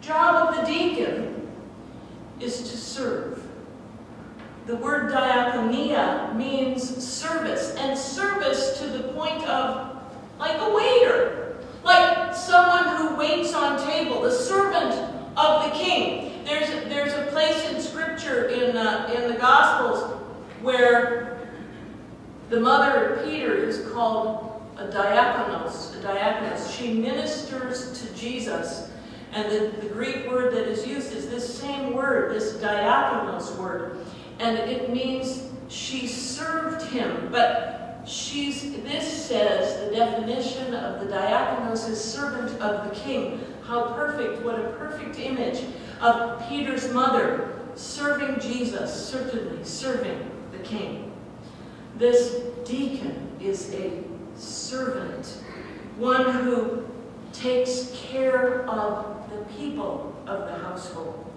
job of the deacon is to serve. The word diakonia means service, and service to the point of like a waiter, like someone who waits on table, the servant of the king. There's a place in Scripture in the Gospels where the mother of Peter is called a diakonos. She ministers to Jesus. And the Greek word that is used is this same word, this diakonos word. And it means she served him. But this says the definition of the diakonos is servant of the king. How perfect, what a perfect image of Peter's mother serving Jesus, certainly serving the king. This deacon is a servant, one who takes care of the people of the household.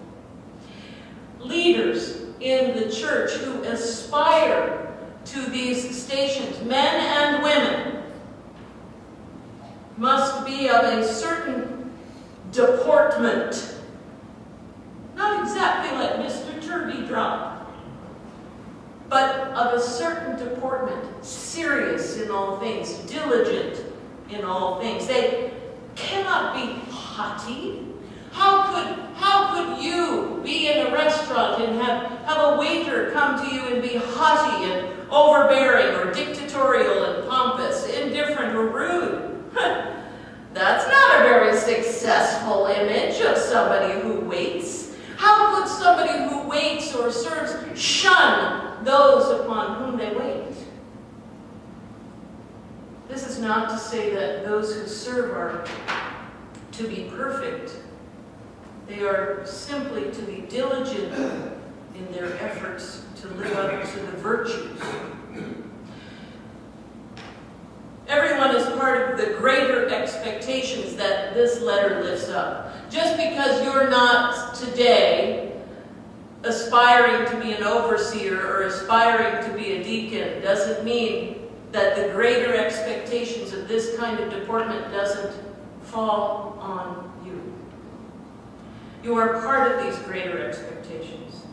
Leaders in the church who aspire to these stations, men and women, must be of a certain deportment. Not exactly like Mr. Turveydrop, but of a certain deportment, serious in all things, diligent in all things. They cannot be haughty. How could you be in a restaurant and have a waiter come to you and be haughty and overbearing or dictatorial and pompous, indifferent or rude? That's not a very successful image of somebody who waits. How could somebody who waits or serves shun those upon whom they wait? This is not to say that those who serve are to be perfect. They are simply to be diligent in their efforts to live up to the virtues. Everyone is part of the greater expectations that this letter lifts up. Just because you're not today aspiring to be an overseer or aspiring to be a deacon doesn't mean that the greater expectations of this kind of deportment doesn't fall on you. You are part of these greater expectations.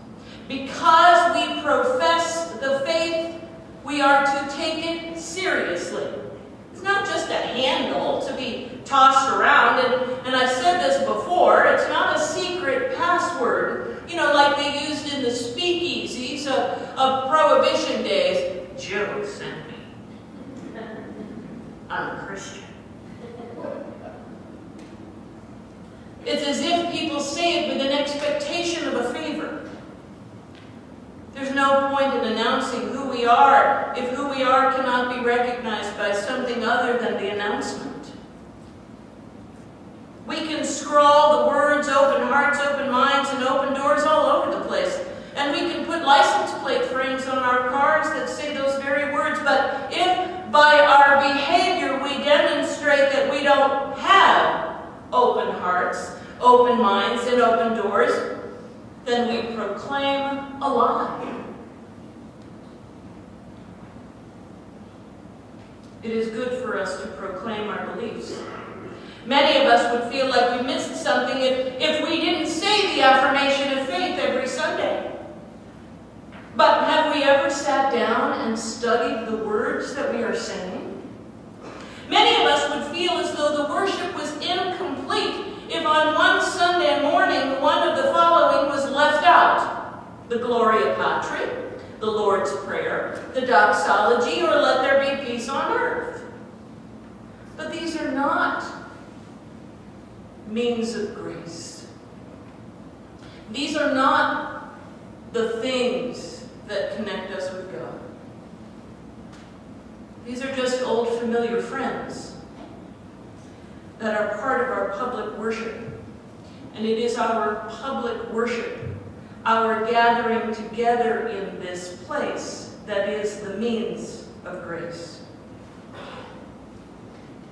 Because we profess the faith, we are to take it seriously. It's not just a handle to be tossed around, and I've said this before, it's not a secret password, like they used in the speakeasies of Prohibition days. Joe sent me. I'm a Christian. It's as if people say it with an expectation of a favor. There's no point in announcing who we are if who we are cannot be recognized by something other than the announcement. We can scrawl the words, open hearts, open minds, and open doors all over the place. And we can put license plate frames on our cars that say those very words. But if by our behavior we demonstrate that we don't have open hearts, open minds, and open doors, then we proclaim a lie. It is good for us to proclaim our beliefs. Many of us would feel like we missed something if we didn't say the affirmation of faith every Sunday. But have we ever sat down and studied the words that we are saying? Many of us would feel as though the worship was incomplete if on one Sunday morning one of the following was left out: the Gloria Patri, the Lord's Prayer, the Doxology, or Let There Be Peace on Earth. But these are not means of grace. These are not the things that connect us with God. These are just old familiar friends that are part of our public worship. And it is our public worship, our gathering together in this place, that is the means of grace.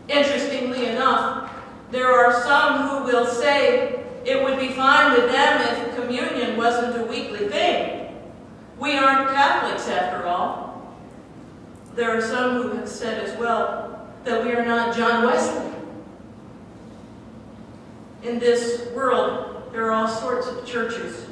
Interestingly enough, there are some who will say it would be fine with them if communion wasn't a weekly thing. We aren't Catholics after all. There are some who have said as well that we are not John Wesley. In this world, there are all sorts of churches.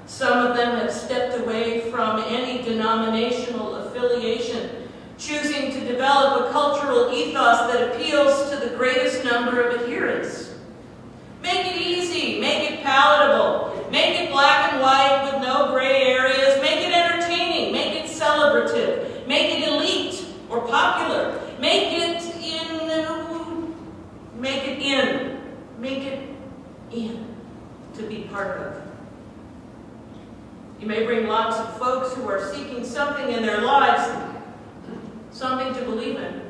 Some of them have stepped away from any denominational affiliation, choosing to develop a cultural ethos that appeals to the greatest number of adherents. Make it easy, make it palatable, make it black and white with no gray areas, make it entertaining, make it celebrative, make it elite or popular, make it in to be part of. You may bring lots of folks who are seeking something in their lives, something to believe in.